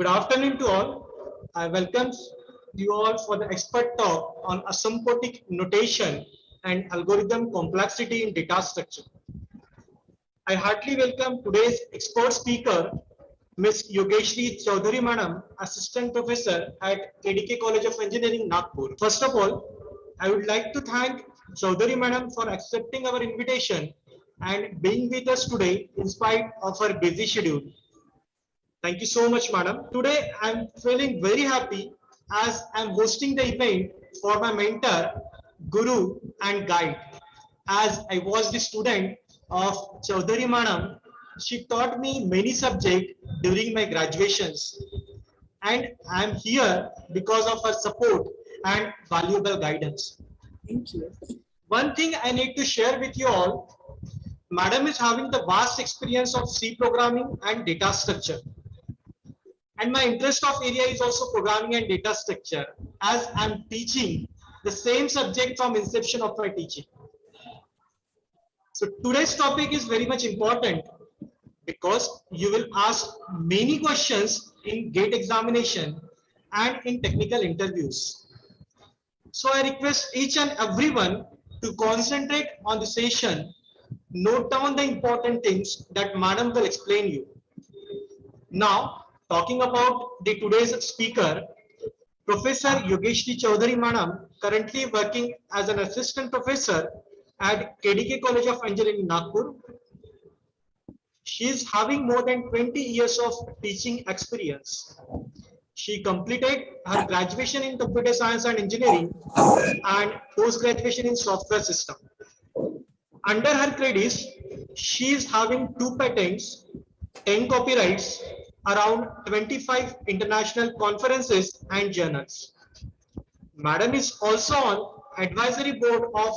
Good afternoon to all. I welcome you all for the expert talk on asymptotic notation and algorithm complexity in data structure. I heartily welcome today's expert speaker, Ms. Yogeshri Chaudhary Madam, Assistant Professor at KDK College of Engineering, Nagpur. First of all, I would like to thank Chaudhary Madam for accepting our invitation and being with us today in spite of her busy schedule. Thank you so much, madam. Today, I'm feeling very happy as I'm hosting the event for my mentor, guru, and guide. As I was the student of Chaudhary madam, she taught me many subjects during my graduations. And I'm here because of her support and valuable guidance. Thank you. One thing I need to share with you all, madam is having the vast experience of C programming and data structure. And my interest of area is also programming and data structure, as I'm teaching the same subject from inception of my teaching. So today's topic is very much important because you will ask many questions in GATE examination and in technical interviews. So I request each and everyone to concentrate on the session, note down the important things that madam will explain you. Now, talking about the today's speaker, Professor Yogeshri Chaudhary Madam, currently working as an assistant professor at KDK College of Engineering, Nagpur. She is having more than 20 years of teaching experience. She completed her graduation in computer science and engineering and post-graduation in software system. Under her credits, she is having 2 patents, 10 copyrights, around 25 international conferences and journals. Madam is also on advisory board of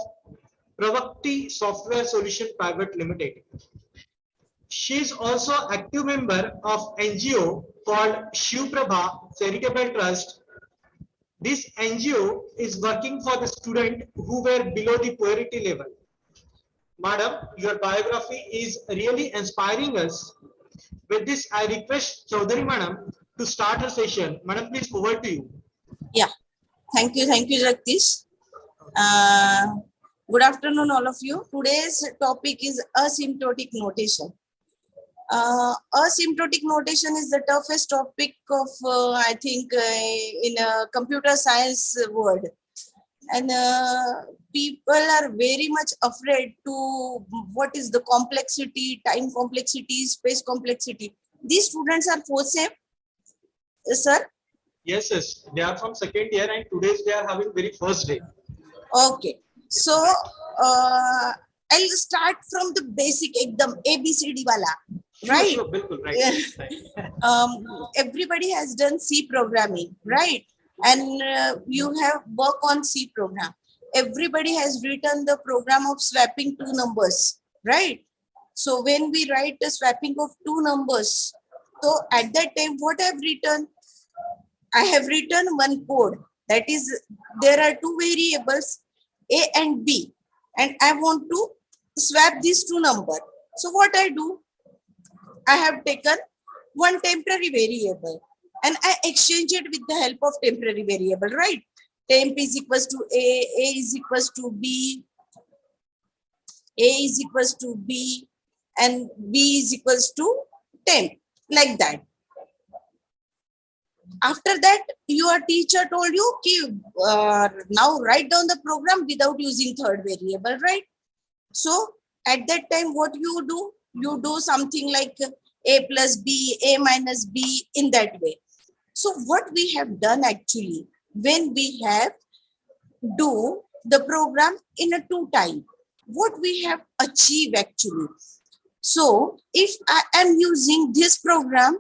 Pravakti Software Solution Private Limited. She is also active member of NGO called Shiv Prabha Charitable Trust. This NGO is working for the students who were below the poverty level. Madam, your biography is really inspiring us. With this, I request Chaudhary Madam to start her session. Madam, please over to you. Yeah, thank you, Jagdish. Good afternoon, all of you. Today's topic is asymptotic notation. Asymptotic notation is the toughest topic of, I think, in a computer science world. And people are very much afraid to what is the complexity, time complexity, space complexity. These students are FOSEM, sir? Yes, yes. They are from second year and today they are having very first day. Okay. So, I'll start from the basic, ekdam ABCD wala. Right? Sure, bilkul, right. Everybody has done C programming, right? And you have work on C program. Everybody has written the program of swapping 2 numbers, right? So when we write the swapping of 2 numbers, so at that time, what I have written? I have written one code. That is, there are 2 variables, A and B, and I want to swap these 2 numbers. So what I do? I have taken one temporary variable and I exchange it with the help of temporary variable, right? Temp is equals to A is equals to B, A is equals to B, and B is equals to temp, like that. After that, your teacher told you, now write down the program without using third variable, right? So at that time, what you do? You do something like A plus B, A minus B in that way. So what we have done actually, when we have do the program in a 2 time, what we have achieved actually. So if I am using this program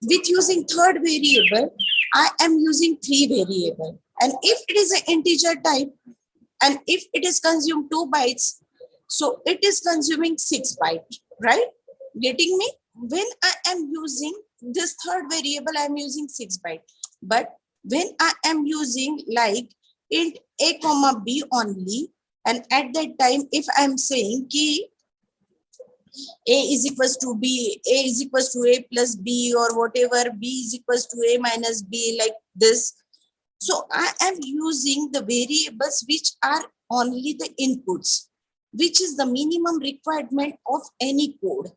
with using third variable, I am using 3 variable. And if it is an integer type, and if it is consumed 2 bytes, so it is consuming 6 bytes, right? Getting me? When I am using this third variable, I am using 6 bytes. But when I am using like int A comma B only, and at that time, if I am saying key, A is equals to B, A is equals to A plus B, or whatever, B is equals to A minus B, like this. So I am using the variables which are only the inputs, which is the minimum requirement of any code.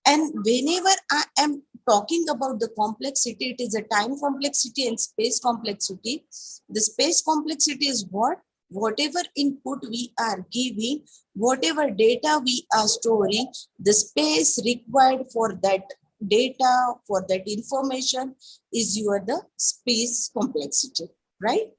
And whenever I am talking about the complexity, it is a time complexity and space complexity. The space complexity is what? Whatever input we are giving, whatever data we are storing, the space required for that data, for that information is the space complexity, right?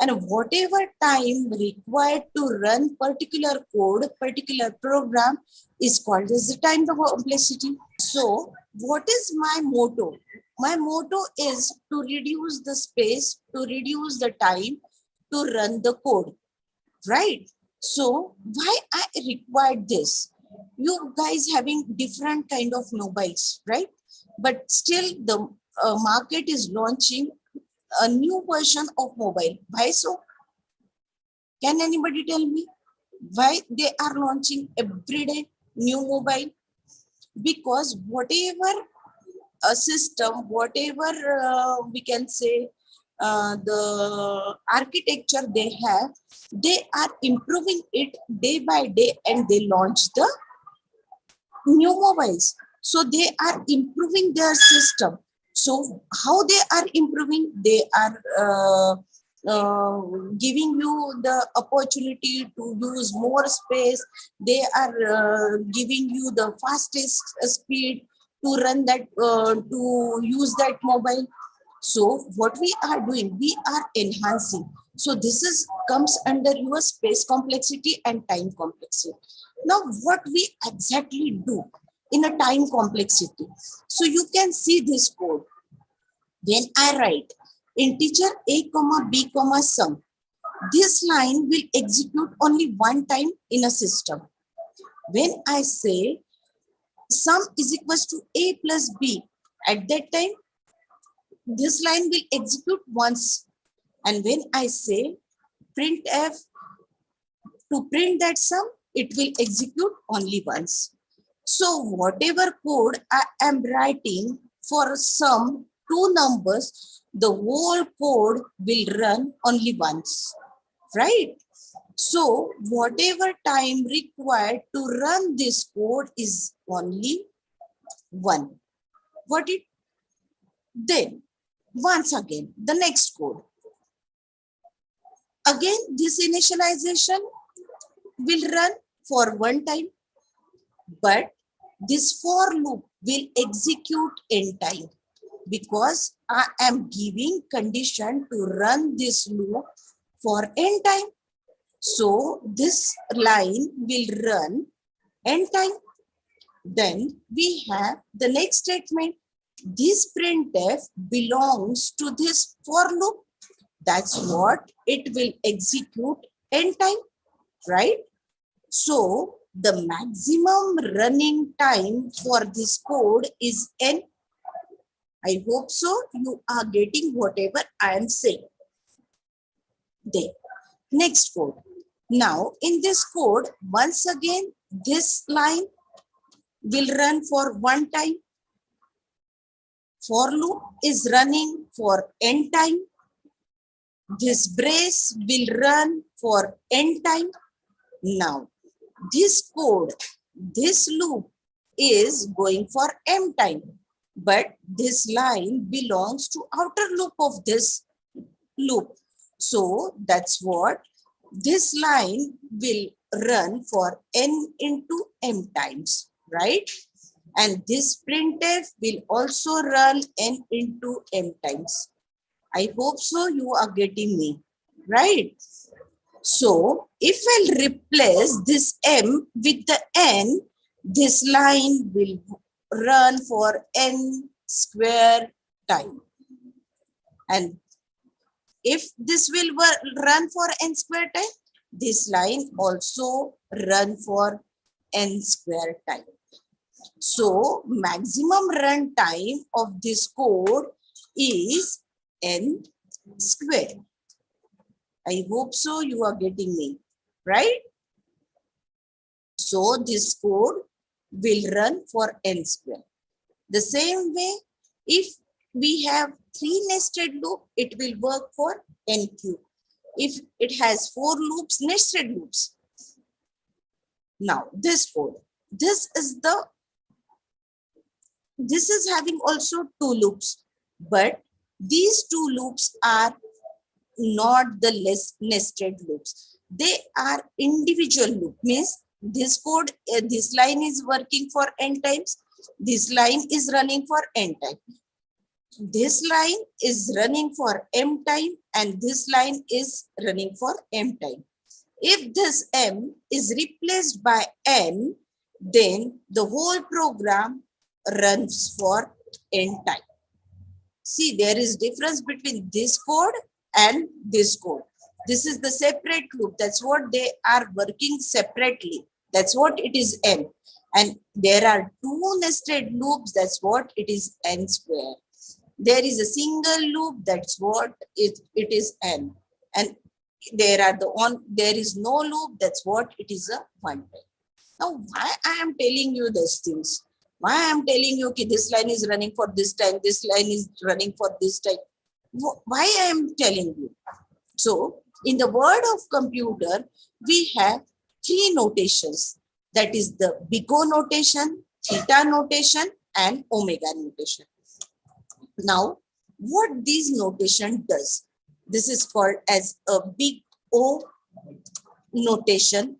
And whatever time required to run particular code, particular program is called as the time complexity. So what is my motto? My motto is to reduce the space, to reduce the time to run the code, right? So why I required this? You guys having different kind of mobiles, right? But still the market is launching a new version of mobile. Why so? Can anybody tell me why they are launching every day new mobile? Because whatever a system, whatever we can say the architecture they have, they are improving it day by day, and they launch the new mobiles. So they are improving their system. So how they are improving? They are giving you the opportunity to use more space. They are giving you the fastest speed to run that, to use that mobile. So what we are doing, we are enhancing. So this is comes under your space complexity and time complexity. Now what we exactly do in a time complexity? So you can see this code. When I write integer a comma b comma sum, this line will execute only one time in a system. When I say sum is equals to a plus b, at that time this line will execute once. And when I say printf to print that sum, it will execute only once. So whatever code I am writing for sum two numbers, the whole code will run only once, right? So whatever time required to run this code is only one. What it then? Once again, the next code. Again, this initialization will run for one time, but this for loop will execute in time because I am giving condition to run this loop for n time. So this line will run n time. Then we have the next statement. This printf belongs to this for loop. That's what it will execute n time, right? So the maximum running time for this code is n. I hope so you are getting whatever I am saying. There. Next code. Now in this code, once again, this line will run for one time. For loop is running for n time. This brace will run for n time. Now this code, this loop is going for m time, but this line belongs to outer loop of this loop. So that's what this line will run for n into m times, right? And this printf will also run n into m times. I hope so you are getting me, right? So if I'll replace this m with the n, this line will run for n square time. And if this will run for n square time, this line also run for n square time. So maximum run time of this code is n square. I hope so you are getting me, right? So this code will run for n square. The same way, if we have 3 nested loop, it will work for n cube. If it has 4 loops, nested loops. Now this code, this is having also 2 loops, but these 2 loops are not the less nested loops. They are individual loop, means this code, this line is working for n times, this line is running for n times, this line is running for m time, and this line is running for m time. If this m is replaced by n, then the whole program runs for n time. See, there is difference between this code and this code. This is the separate loop. That's what they are working separately. That's what it is n. And there are 2 nested loops. That's what it is n square. There is a single loop. That's what it is n. And there is no loop. That's what it is a one time. Now, why I am telling you these things? Why I am telling you that this line is running for this time, this line is running for this time? Why I am telling you? So, in the world of computer, we have 3 notations. That is the big O notation, theta notation, and omega notation. Now, what this notation does? This is called as a big O notation.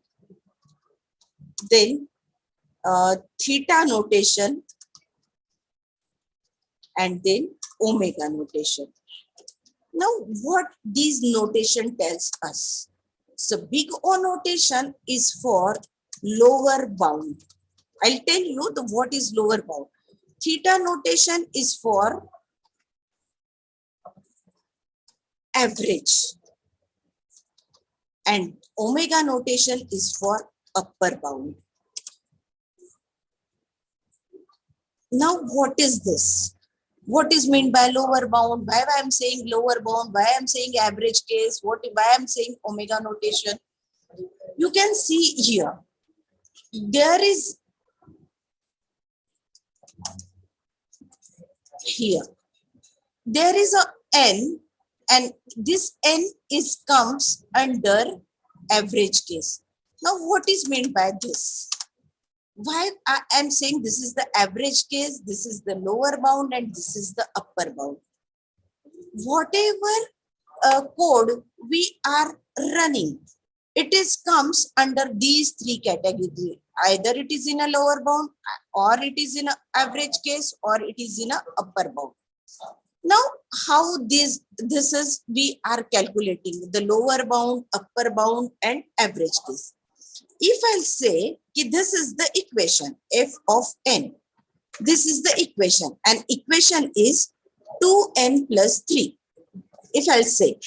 Then theta notation, and then omega notation. Now, what this notation tells us? So, big O notation is for lower bound. I'll tell you what is lower bound. Theta notation is for average, and omega notation is for upper bound. Now, what is this? What is meant by lower bound? Why I am saying lower bound? Why I am saying average case? Why I am saying omega notation? You can see here. There is a n, and this n comes under average case. Now, what is meant by this? Why I am saying this is the average case, this is the lower bound, and this is the upper bound. Whatever code we are running, it comes under these 3 categories. Either it is in a lower bound, or it is in an average case, or it is in a upper bound. Now, how this is we are calculating the lower bound, upper bound, and average case. If I'll say this is the equation f of n, this is the equation, and equation is 2n plus 3. If I'll say,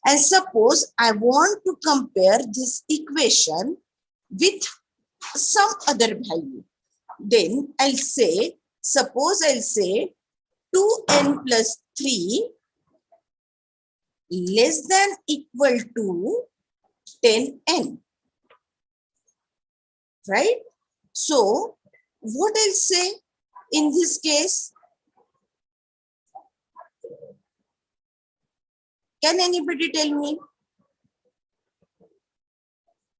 and suppose I want to compare this equation with some other value, then I'll say, suppose I'll say 2n plus 3 less than equal to 10n. Right? So, what I'll say in this case? Can anybody tell me?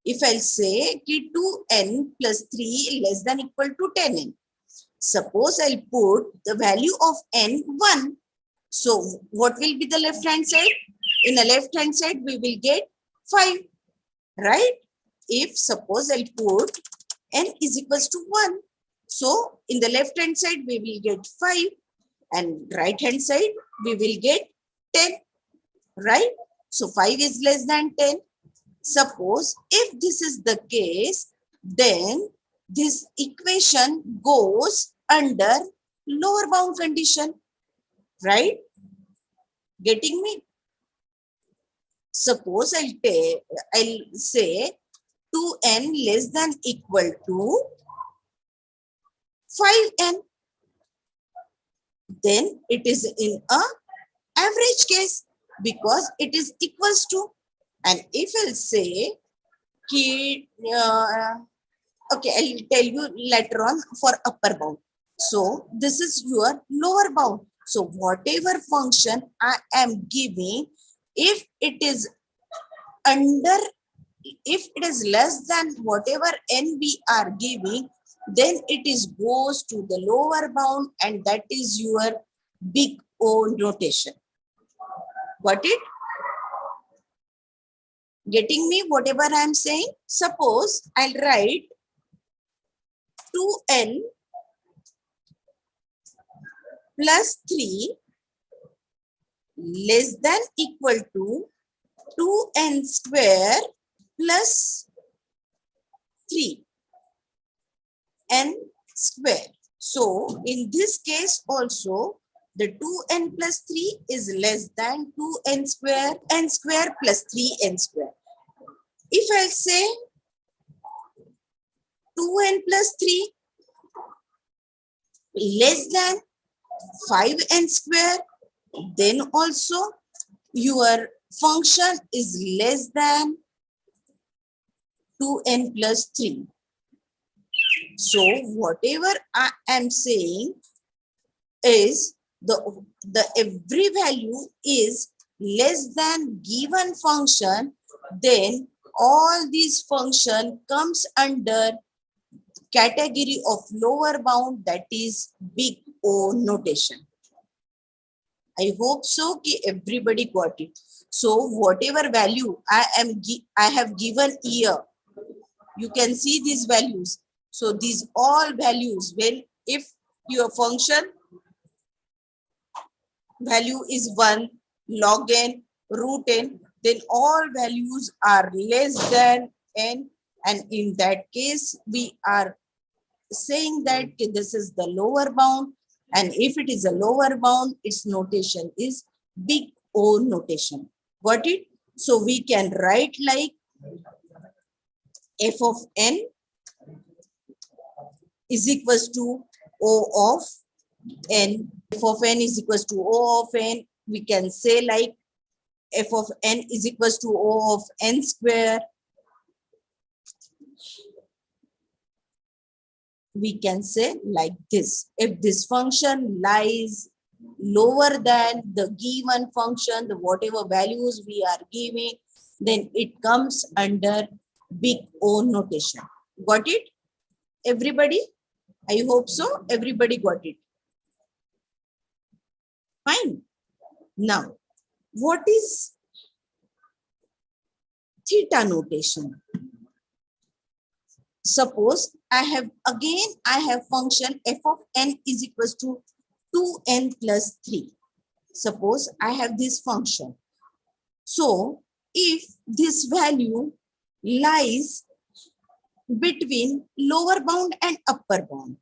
If I'll say 2n plus 3 less than equal to 10n. Suppose I'll put the value of n 1. So, what will be the left hand side? In the left hand side, we will get 5. Right? If suppose I'll put n is equals to 1. So, in the left hand side, we will get 5. And right hand side, we will get 10. Right? So, 5 is less than 10. Suppose if this is the case, then this equation goes under lower bound condition. Right? Getting me? Suppose I'll say 2n less than equal to 5n. Then it is in a average case because it is equals to. And if I'll say Okay, I'll tell you later on for upper bound. So this is your lower bound. So whatever function I am giving, if it is under, if it is less than whatever n we are giving, then it is goes to the lower bound, and that is your big O notation. Got it? Getting me whatever I am saying? Suppose I'll write 2n plus 3 less than equal to 2n square plus 3n square. So in this case also, the 2n plus 3 is less than 2n square, n square plus 3n square. If I'll say 2n plus 3 less than 5n square, then also your function is less than 2n plus 3. So whatever I am saying is the every value is less than given function, then all these function comes under category of lower bound, that is big O notation. I hope so कि everybody got it. So whatever value I have given here, you can see these values. So these all values, when if your function value is 1, log n, root n, then all values are less than n, and in that case we are saying that this is the lower bound, and if it is a lower bound, its notation is big O notation. Got it? So we can write like f of n is equals to O of n. F of n is equals to O of n. We can say like f of n is equals to O of n square. We can say like this: if this function lies lower than the given function, the whatever values we are giving, then it comes under big O notation. Got it? Everybody? I hope so. Everybody got it. Fine. Now, what is theta notation? Suppose I have function f of n is equals to 2n plus 3. Suppose I have this function. So if this value lies between lower bound and upper bound,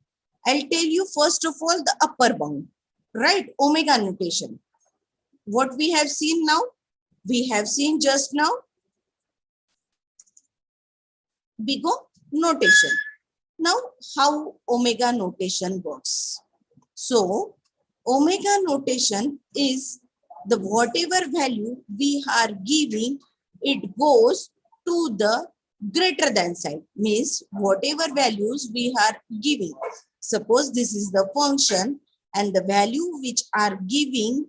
I'll tell you first of all the upper bound, right? Omega notation. What we have seen now? We have seen just now big O notation. Now, how omega notation works? So, omega notation is the whatever value we are giving, it goes to the greater than side. Means whatever values we are giving. Suppose this is the function and the value which are giving,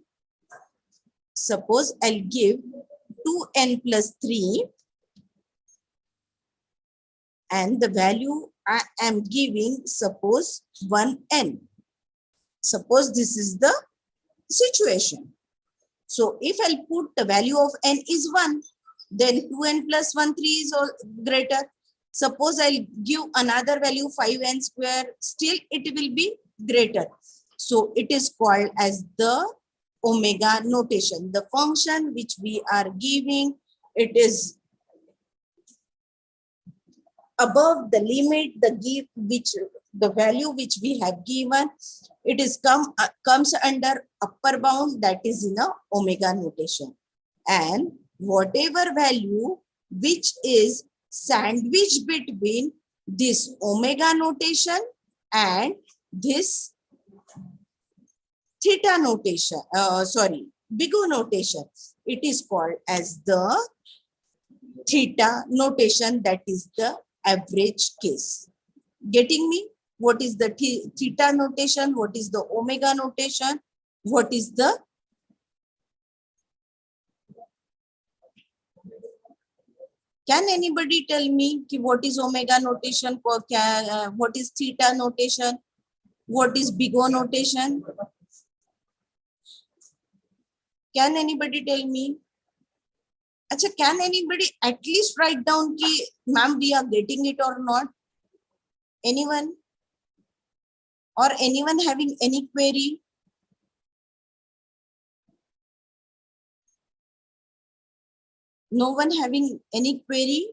suppose I'll give 2n plus 3 and the value I am giving, suppose 1n. Suppose this is the situation. So if I'll put the value of n is 1, then 2n plus 1, 3 is all greater. Suppose I'll give another value 5n square, still it will be greater. So it is called as the omega notation. The function which we are giving, it is above the limit, the value which we have given, it is comes under upper bound, that is in a omega notation. And whatever value which is sandwiched between this omega notation and this theta notation, big O notation, it is called as the theta notation, that is the average case. Getting me? What is the theta notation? What is the omega notation? What is the Can anybody tell me what is omega notation? What is theta notation? What is big O notation? Can anybody tell me? Acha, can anybody at least write down ki, ma'am, we are getting it or not? Anyone? Or anyone having any query? No one having any query?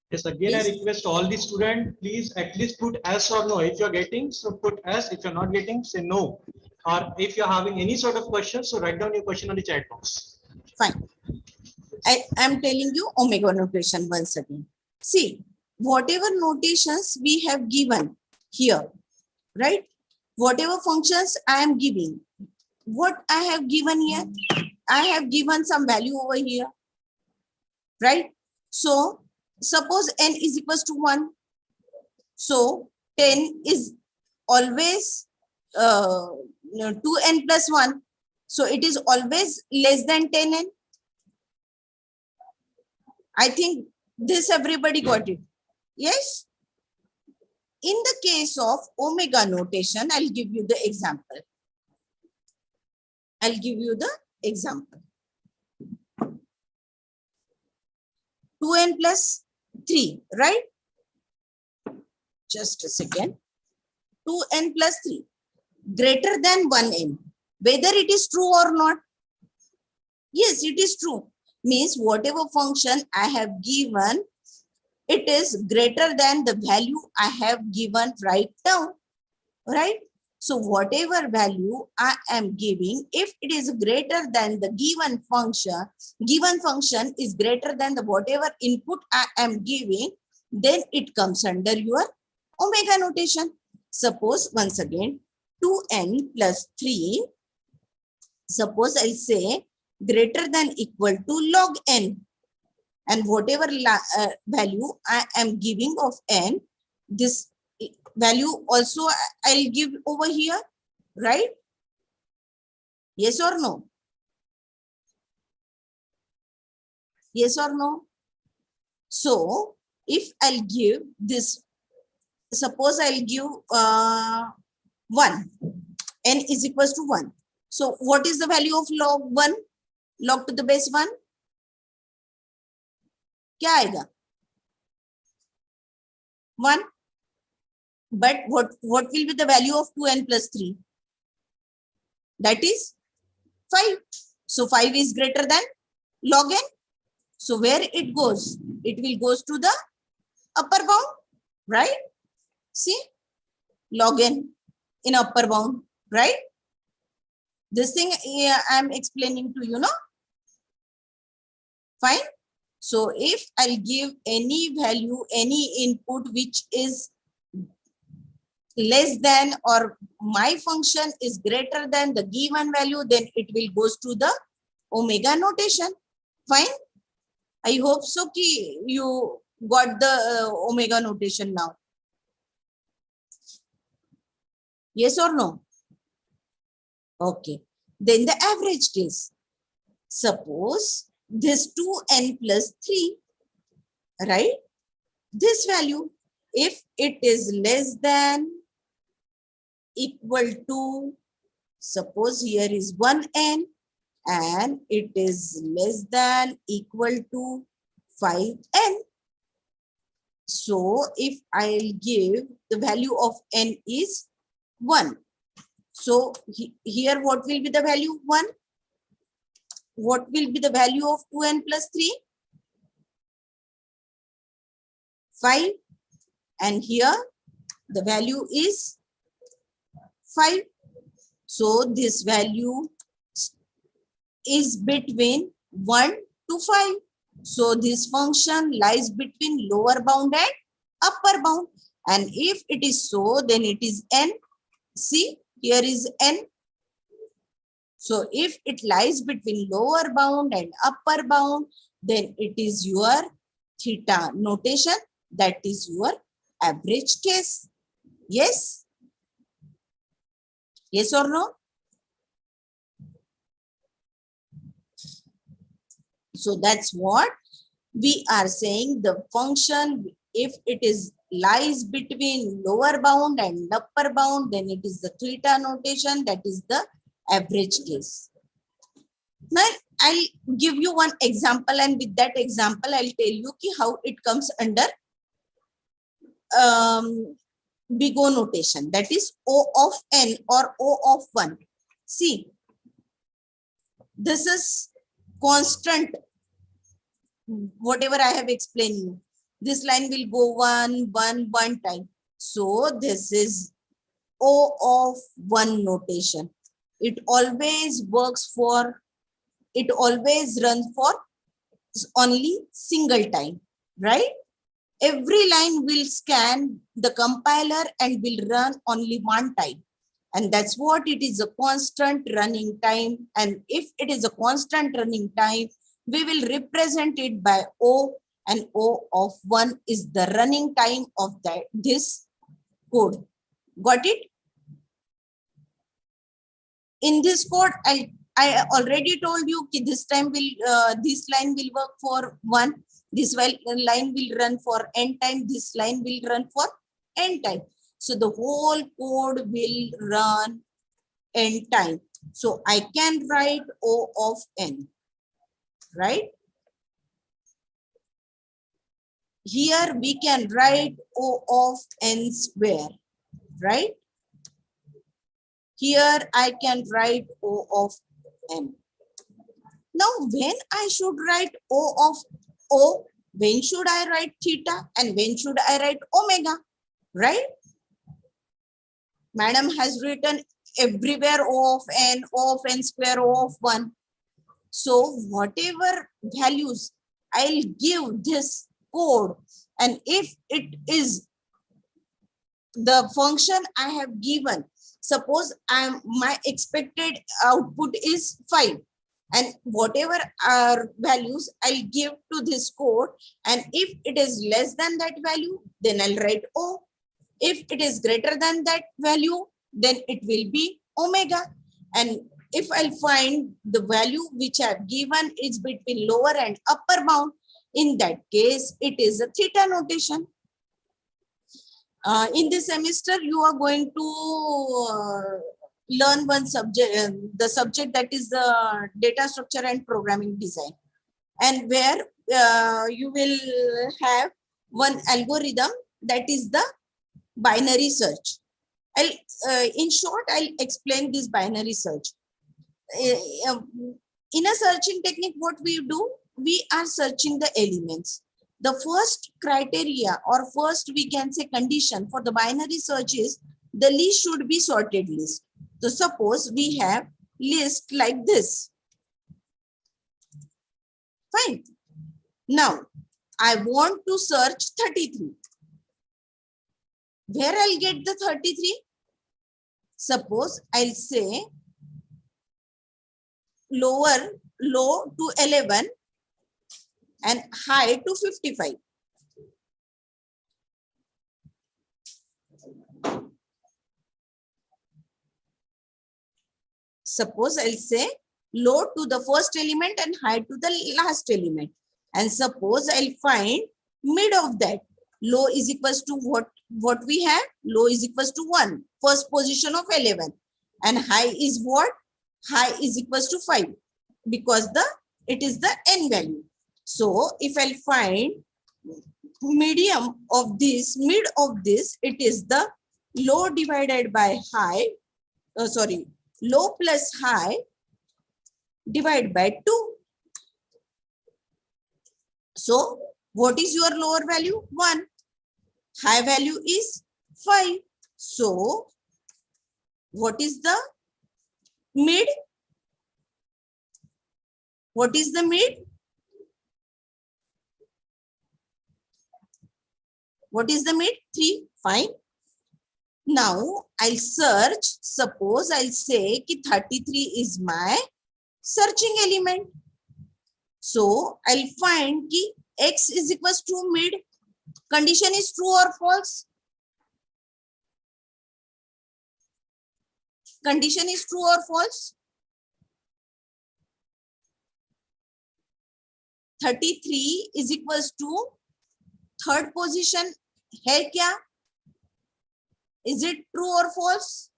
Yes, again, I Yes. request all the students, please at least put yes or no. If you're getting, so put yes. If you're not getting, say no. Or if you're having any sort of question, so write down your question on the chat box. Fine. I am telling you omega notation once again. See, whatever notations we have given here, right? Whatever functions I am giving, what I have given here, I have given some value over here, right? So suppose n is equals to 1. So 10 is always 2n plus 1. So it is always less than 10n. I think this everybody got it. Yes. In the case of omega notation, I'll give you the example. I'll give you the example. 2n plus 3, right? Just a second. 2n plus 3 greater than 1n. Whether it is true or not? Yes, it is true. Means whatever function I have given, it is greater than the value I have given right now, right? So whatever value I am giving, if it is greater than the given function is greater than the whatever input I am giving, then it comes under your omega notation. Suppose once again, 2n plus 3, suppose I'll say greater than equal to log n. And whatever value I am giving of n, this value also I'll give over here, right? Yes or no? Yes or no? So if I'll give this, suppose I'll give 1, n is equals to 1. So what is the value of log 1? Log to the base 1? क्या आएगा? 1. But what will be the value of 2n plus 3? That is 5. So 5 is greater than log n. So where it goes? It will goes to the upper bound, right? See, log n in upper bound, right? This thing I'm explaining to you, no? Fine. So if I'll give any value, any input which is less than or my function is greater than the given value, then it will goes to the omega notation. Fine. I hope so ki you got the omega notation now. Yes or no? Okay. Then the average case. Suppose this 2n plus 3, right? This value, if it is less than equal to, suppose here is 1n and it is less than equal to 5n. So if I'll give the value of n is 1. So here what will be the value? 1. What will be the value of 2n plus 3? 5. And here the value is 5. So this value is between 1 to 5. So this function lies between lower bound and upper bound. And if it is so, then it is n. See, here is n. So if it lies between lower bound and upper bound, then it is your theta notation. That is your average case. Yes? Yes or no? So that's what we are saying. The function, if it is lies between lower bound and upper bound, then it is the theta notation. That is the average case. Now I'll give you one example, and with that example I'll tell you how it comes under big O notation, that is O of n or O of 1. See, this is constant, whatever I have explained you. This line will go one time. So this is O of 1 notation. It always works for, it always runs for only single time, right? Every line will scan the compiler and will run only one time. And that's what it is, a constant running time. And if it is a constant running time, we will represent it by O, and O of 1 is the running time of this code. Got it? In this code, I already told you this time this line will work for 1. This line will run for n time. This line will run for n time. So the whole code will run n time. So I can write O of n, right? Here we can write O of n square, right? Here I can write O of n. Now when I should write O of O, when should I write theta and when should I write omega, right? Madam has written everywhere O of n square, O of 1. So whatever values I'll give this code, and if it is the function I have given, suppose my expected output is 5, and whatever values I'll give to this code, and if it is less than that value, then I'll write O. If it is greater than that value, then it will be omega. And if I'll find the value which I've given is between lower and upper bound, in that case, it is a theta notation. In this semester, you are going to learn one subject, the subject that is the data structure and programming design, and where you will have one algorithm, that is the binary search. In short, I'll explain this binary search. In a searching technique, what we do, we are searching the elements. The first criteria, or first we can say condition for the binary search is the list should be sorted list. So suppose we have list like this. Fine. Now I want to search 33. Where I'll get the 33? Suppose I'll say low to 11 and high to 55. Suppose I'll say low to the first element and high to the last element. And suppose I'll find mid of that. Low is equals to what we have? Low is equals to 1, first position of 11. And high is what? High is equals to 5, because it is the n value. So if I'll find medium of this, mid of this, it is the low divided by high, low plus high divided by 2. So what is your lower value? 1. High value is 5. So what is the mid? What is the mid? What is the mid? 3. Fine. Now I'll search. Suppose I'll say ki 33 is my searching element. So I'll find ki x is equals to mid. Condition is true or false? Condition is true or false? 33 is equals to third position है क्या? Is it true or false?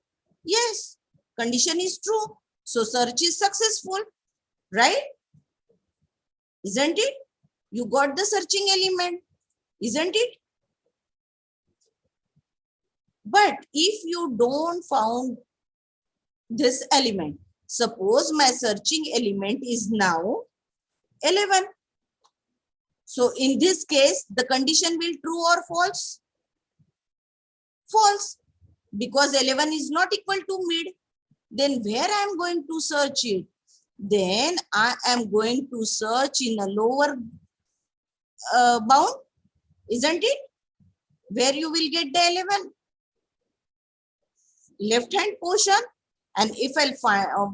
Yes, condition is true. So search is successful, right? Isn't it? You got the searching element, isn't it? But if you don't found this element, suppose my searching element is now 11. So in this case, the condition will true or false? False, because 11 is not equal to mid. Then where I am going to search it? Then I am going to search in a lower bound, isn't it? Where you will get the 11 left hand portion. And if I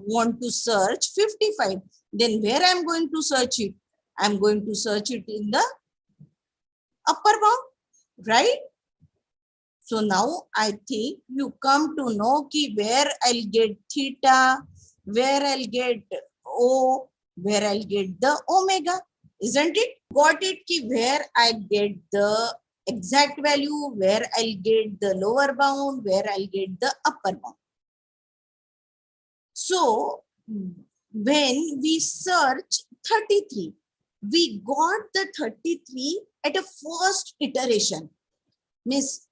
want to search 55, then where I am going to search it? I am going to search it in the upper bound, right? So now I think you come to know ki where I'll get theta, where I'll get O, where I'll get the omega, isn't it? Got it ki where I get the exact value, where I'll get the lower bound, where I'll get the upper bound. So when we search 33, we got the 33 at a first iteration. Means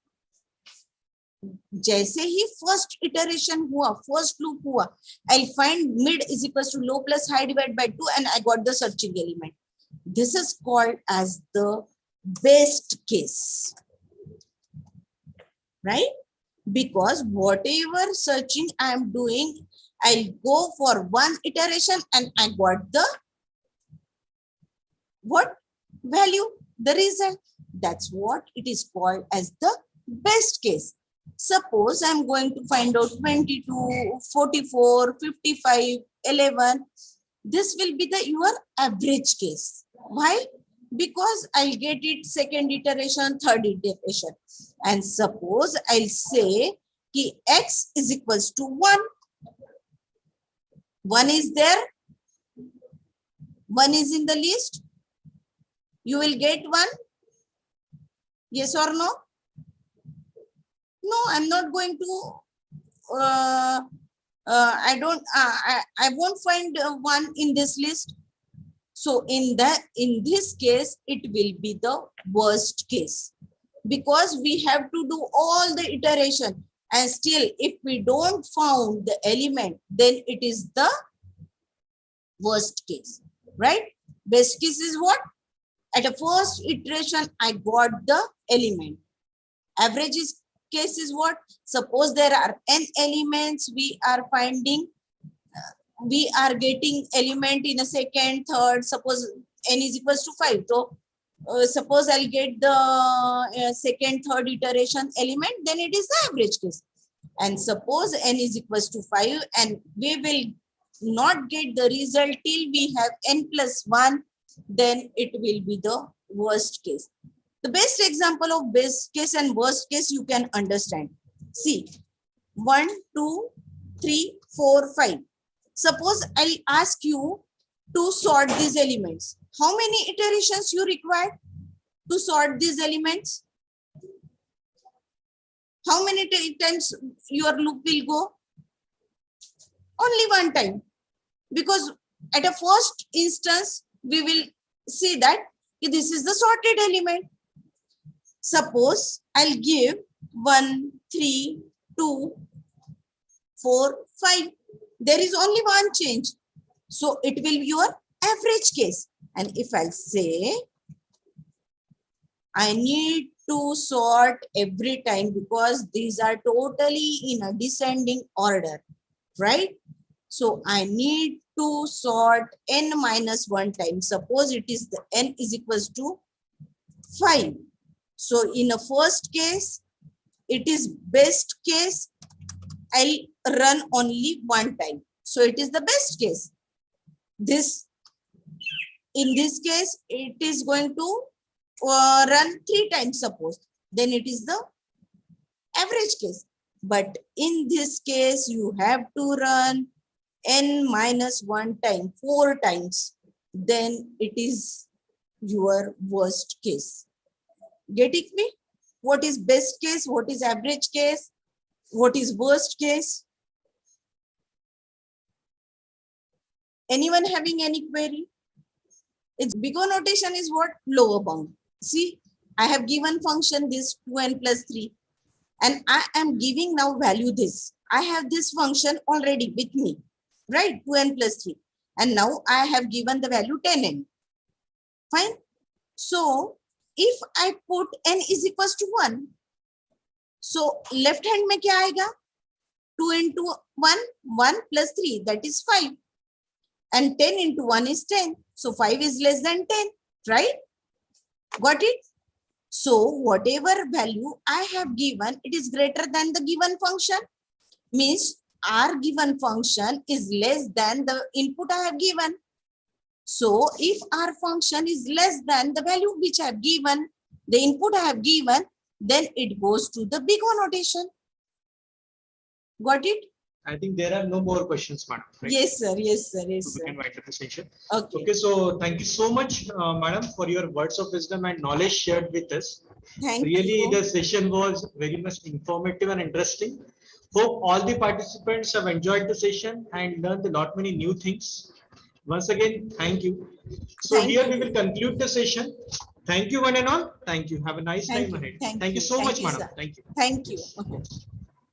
जैसे ही first iteration हुआ, first loop हुआ, I'll find mid is equals to low plus high divided by 2 and I got the searching element. This is called as the best case, right? Because whatever searching I am doing, I'll go for one iteration and I got the what value, the result. That's what it is called as the best case. Suppose I'm going to find out 22, 44, 55, 11. This will be the your average case. Why? Because I'll get it second iteration, third iteration. And suppose I'll say ki x is equals to 1. 1 is there. 1 is in the list. You will get 1. Yes or no? No, I'm not going to, I won't find 1 in this list. So in this case, it will be the worst case, because we have to do all the iteration and still if we don't found the element, then it is the worst case, right? Best case is what? At a first iteration, I got the element. Average case is what? Suppose there are n elements we are finding, we are getting element in a second, third, suppose n is equals to 5. So suppose I'll get the second, third iteration element, then it is the average case. And suppose n is equals to 5 and we will not get the result till we have n plus 1, then it will be the worst case. The best example of best case and worst case you can understand. See, 1, 2, 3, 4, 5. Suppose I'll ask you to sort these elements. How many iterations you require to sort these elements? How many times your loop will go? Only one time. Because at a first instance, we will see that this is the sorted element. Suppose I'll give 1, 3, 2, 4, 5. There is only one change. So it will be your average case. And if I say, I need to sort every time because these are totally in a descending order, right? So I need to sort n minus 1 time. Suppose it is the n is equals to 5. So in a first case, it is best case, I'll run only one time. So it is the best case. In this case, it is going to run 3 times, suppose. Then it is the average case. But in this case, you have to run n minus 1 time, 4 times. Then it is your worst case. Get it me? What is best case? What is average case? What is worst case? Anyone having any query? Its bigger notation is what? Lower bound. See, I have given function this 2n plus 3 and I am giving now value this. I have this function already with me, right? 2n plus 3. And now I have given the value 10n. Fine. So if I put n is equals to 1, so left hand में क्या आएगा? 2 into 1, 1 plus 3, that is 5. And 10 into 1 is 10. So 5 is less than 10, right? Got it? So whatever value I have given, it is greater than the given function. Means our given function is less than the input I have given. So if our function is less than the value which I have given, the input I have given, then it goes to the big O notation. Got it? I think there are no more questions, madam. Right? Yes, sir. Yes, sir. Yes, So sir. we can wind up the session. Okay. Okay, so thank you so much, madam, for your words of wisdom and knowledge shared with us. Thank Really, you. the session was very much informative and interesting. Hope all the participants have enjoyed the session and learned a lot many new things. Once again, thank you. So Thank here you. we will conclude the session. Thank you, one and all. Thank you. Have a nice Thank time you. ahead. Thank Thank you you. so Thank much, you, madam. sir. Thank you. Thank you. Okay.